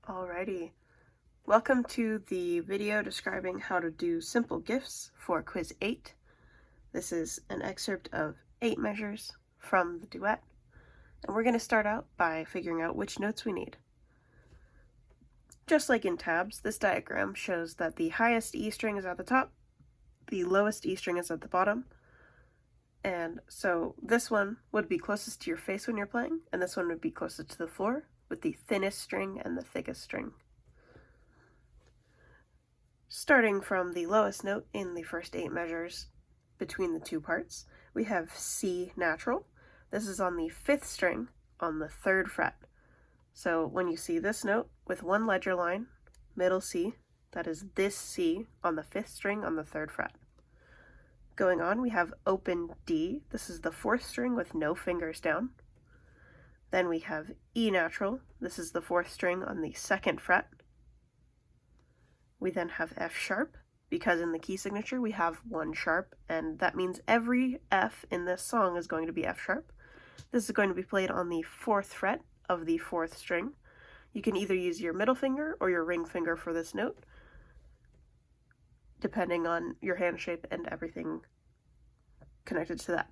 Alrighty, welcome to the video describing how to do simple gifts for quiz 8. This is an excerpt of 8 measures from the duet, and we're going to start out by figuring out which notes we need. Just like in tabs, this diagram shows that the highest E string is at the top, the lowest E string is at the bottom, and so this one would be closest to your face when you're playing, and this one would be closest to the floor, with the thinnest string and the thickest string. Starting from the lowest note in the first 8 measures between the two parts, we have C natural. This is on the 5th string on the 3rd fret. So when you see this note with one ledger line, middle C, that is this C on the 5th string on the 3rd fret. Going on, we have open D. This is the 4th string with no fingers down. Then we have E natural. This is the 4th string on the 2nd fret. We then have F sharp, because in the key signature we have one sharp, and that means every F in this song is going to be F sharp. This is going to be played on the 4th fret of the 4th string. You can either use your middle finger or your ring finger for this note, depending on your hand shape and everything connected to that.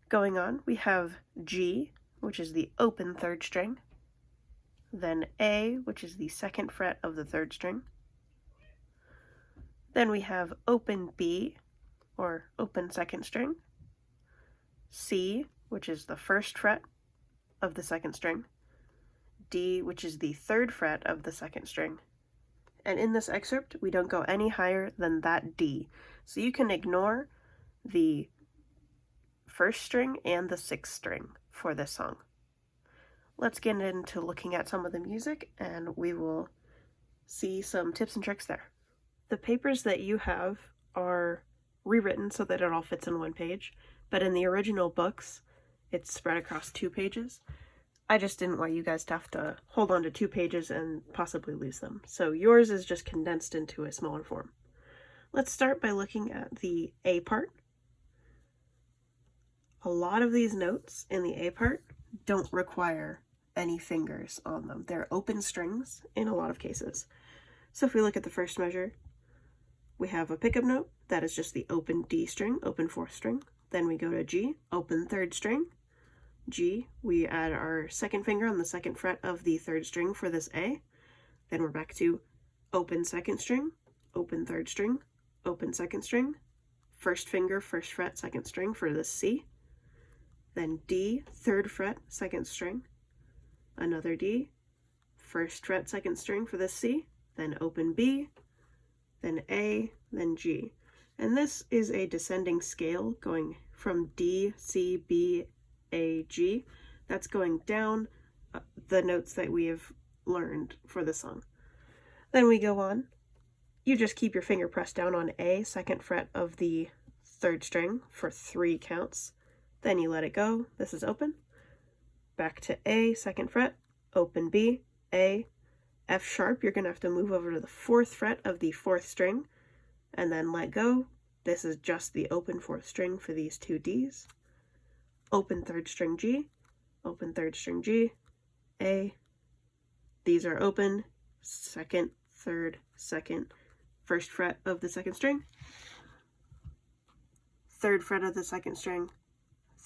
Going on, we have G, which is the open 3rd string, then A, which is the 2nd fret of the 3rd string. Then we have open B, or open 2nd string, C, which is the 1st fret of the 2nd string, D, which is the 3rd fret of the 2nd string. And in this excerpt, we don't go any higher than that D. So you can ignore the 1st string and the 6th string for this song. Let's get into looking at some of the music, and we will see some tips and tricks there. The papers that you have are rewritten so that it all fits in one page, but in the original books, it's spread across 2 pages. I just didn't want you guys to have to hold on to 2 pages and possibly lose them, so yours is just condensed into a smaller form. Let's start by looking at the A part. A lot of these notes in the A part don't require any fingers on them. They're open strings in a lot of cases. So if we look at the first measure, we have a pickup note that is just the open D string, open 4th string. Then we go to G, open 3rd string. G, we add our 2nd finger on the 2nd fret of the 3rd string for this A. Then we're back to open 2nd string, open 3rd string, open 2nd string, 1st finger, 1st fret, 2nd string for this C. Then D, 3rd fret, 2nd string, another D, 1st fret, 2nd string for this C, then open B, then A, then G. And this is a descending scale going from D, C, B, A, G. That's going down the notes that we have learned for the song. Then we go on. You just keep your finger pressed down on A, 2nd fret of the 3rd string for 3 counts. Then you let it go. This is open. Back to A, 2nd fret, open B, A, F sharp. You're going to have to move over to the 4th fret of the 4th string and then let go. This is just the open 4th string for these 2 Ds. Open 3rd string G, open 3rd string G, A. These are open, 2nd, 3rd, 2nd, 1st fret of the 2nd string, 3rd fret of the 2nd string,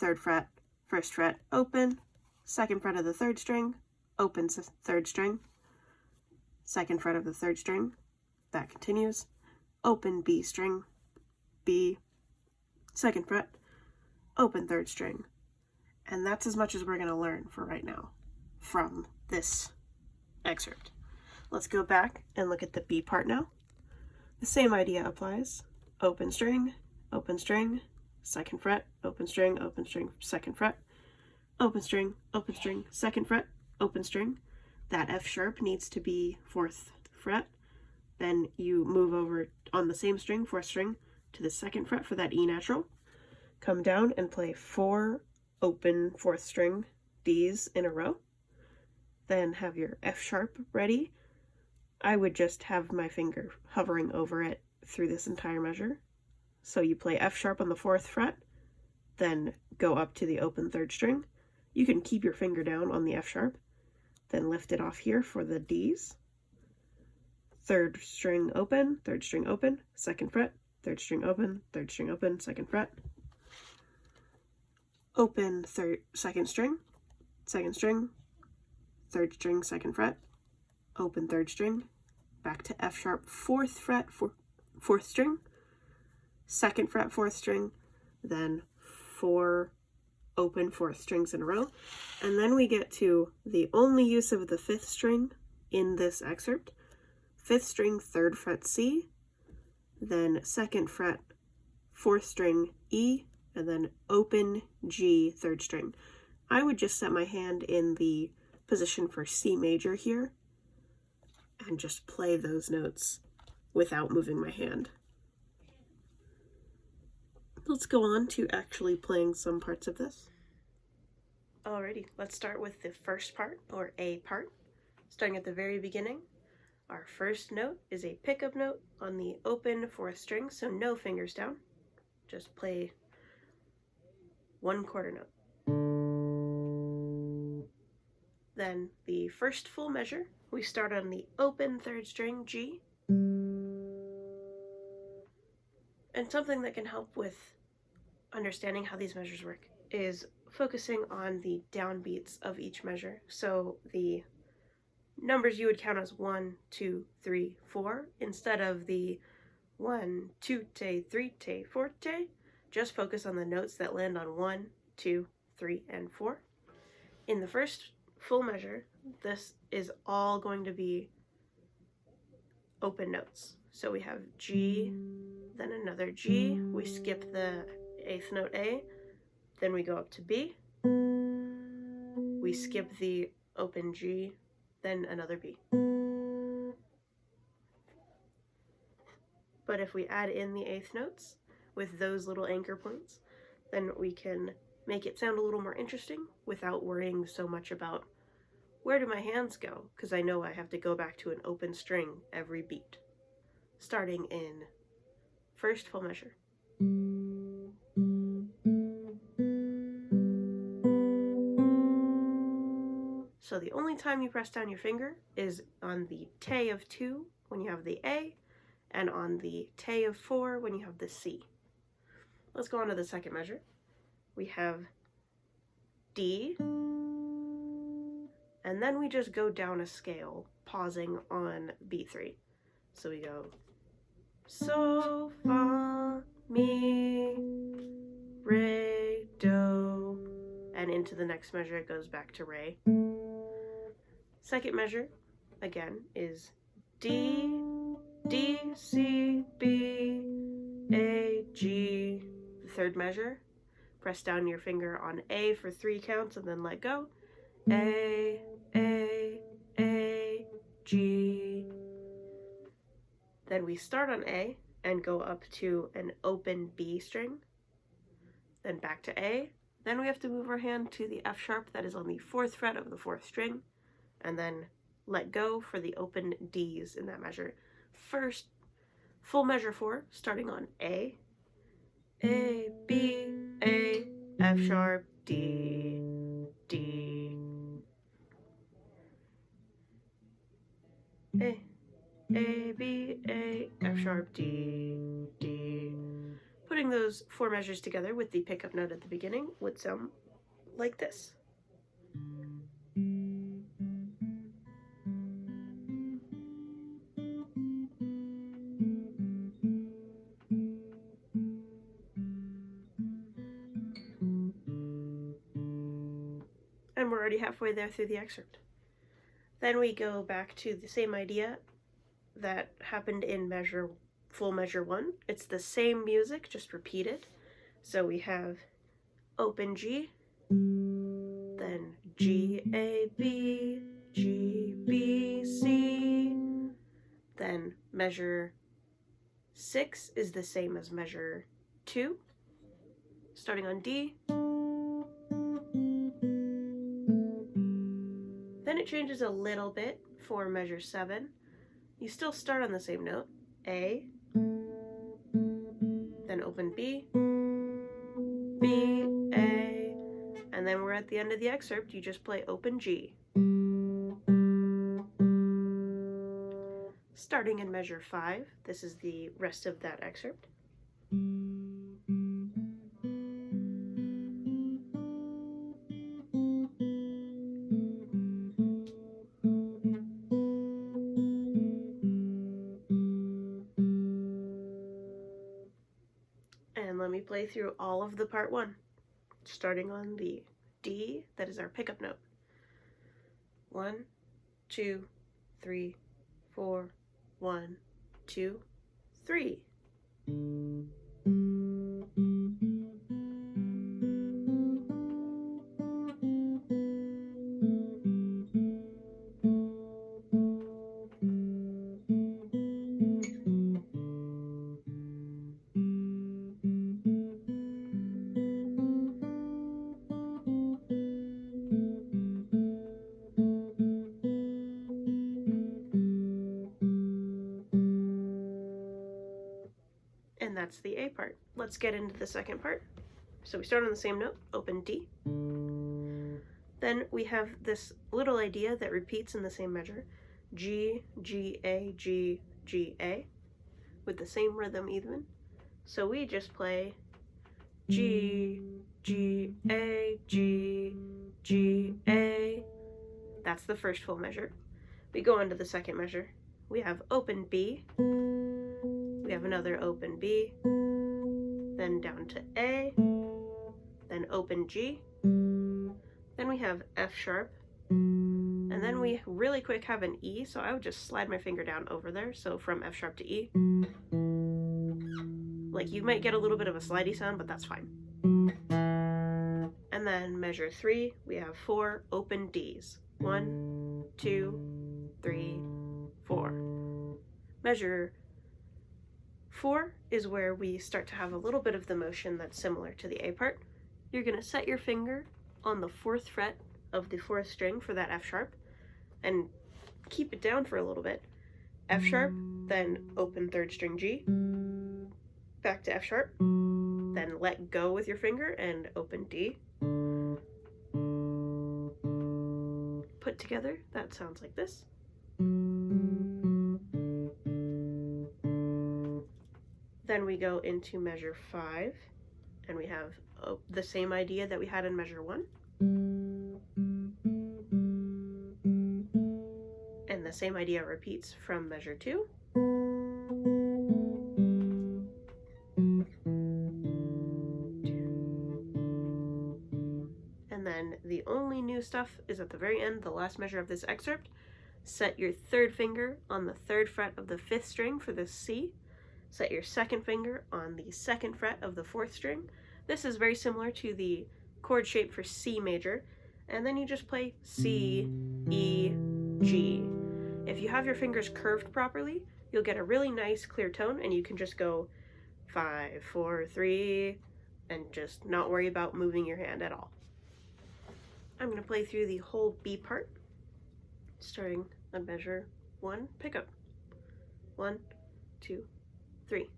3rd fret, 1st fret, open, 2nd fret of the 3rd string, open 3rd string, 2nd fret of the 3rd string, that continues, open B string, B, 2nd fret, open 3rd string. And that's as much as we're going to learn for right now from this excerpt. Let's go back and look at the B part now. The same idea applies. Open string, 2nd fret, open string, 2nd fret, open string, 2nd fret, open string. That F sharp needs to be 4th fret. Then you move over on the same string, 4th string, to the 2nd fret for that E natural. Come down and play 4 open 4th string Ds in a row. Then have your F sharp ready. I would just have my finger hovering over it through this entire measure. So you play F sharp on the 4th fret, then go up to the open 3rd string. You can keep your finger down on the F sharp, then lift it off here for the Ds. Third string open, second fret, third string open, second fret. Open second string, third string, second fret, open third string, back to F sharp, fourth fret, fourth string, second fret, fourth string, then 4 open fourth strings in a row. And then we get to the only use of the fifth string in this excerpt. Fifth string, third fret C, then second fret, fourth string E, and then open G, third string. I would just set my hand in the position for C major here and just play those notes without moving my hand. Let's go on to actually playing some parts of this. Alrighty, let's start with the first part, or A part. Starting at the very beginning, our first note is a pickup note on the open fourth string, so no fingers down. Just play 1 quarter note. Then the first full measure, we start on the open third string, G. And something that can help with understanding how these measures work is focusing on the downbeats of each measure. So the numbers you would count as 1, 2, 3, 4, instead of the 1, 2, 3, 4, just focus on the notes that land on 1, 2, 3, and 4. In the first full measure, this is all going to be open notes. So we have G, then another G, we skip the 8th note A, then we go up to B, we skip the open G, then another B. But if we add in the 8th notes with those little anchor points, then we can make it sound a little more interesting without worrying so much about where do my hands go, because I know I have to go back to an open string every beat. Starting in first full measure. So the only time you press down your finger is on the te of 2 when you have the A, and on the te of 4 when you have the C. Let's go on to the second measure. We have D, and then we just go down a scale, pausing on B3. So we go so, fa, mi, re, do, and into the next measure it goes back to re. Second measure, again, is D, D, C, B, A, G. The third measure, press down your finger on A for 3 counts and then let go. A, G. Then we start on A and go up to an open B string, then back to A. Then we have to move our hand to the F sharp that is on the 4th fret of the 4th string, and then let go for the open Ds in that measure. First, full measure 4, starting on A, B, A, F sharp, D, D, A, B, A, F sharp, D, D. Putting those 4 measures together with the pickup note at the beginning would sound like this. And we're already halfway there through the excerpt. Then we go back to the same idea that happened in full measure 1. It's the same music, just repeated. So we have open G, then G, A, B, G, B, C, then measure 6 is the same as measure 2, starting on D. Then it changes a little bit for measure 7. You still start on the same note, A, then open B, B, A, and then we're at the end of the excerpt, you just play open G. And starting in measure 5. This is the rest of that excerpt. And let me play through all of the part 1, starting on the D, that is our pickup note. 1, 2, 3, 4, 1, 2, 3. And that's the A part. Let's get into the second part. So we start on the same note, open D. Then we have this little idea that repeats in the same measure, G, G, A, G, G, A, with the same rhythm even. So we just play G, G, A, G, G, A. That's the first full measure. We go on to the second measure. We have open B. We have another open B, then down to A, then open G, then we have F sharp, and then we really quick have an E, so I would just slide my finger down over there, so from F sharp to E. Like, you might get a little bit of a slidey sound, but that's fine. And then measure 3, we have 4 open Ds. 1, 2, 3, 4. Measure 4 is where we start to have a little bit of the motion that's similar to the A part. You're going to set your finger on the 4th fret of the 4th string for that F sharp and keep it down for a little bit. F sharp, then open 3rd string G, back to F sharp, then let go with your finger and open D. Put together, that sounds like this. Then we go into measure 5, and we have the same idea that we had in measure 1. And the same idea repeats from measure 2. And then the only new stuff is at the very end, the last measure of this excerpt. Set your 3rd finger on the 3rd fret of the 5th string for this C. Set your 2nd finger on the 2nd fret of the 4th string. This is very similar to the chord shape for C major. And then you just play C, E, G. If you have your fingers curved properly, you'll get a really nice clear tone, and you can just go 5, 4, 3, and just not worry about moving your hand at all. I'm going to play through the whole B part, starting on measure 1, pickup. 1, 2, 3.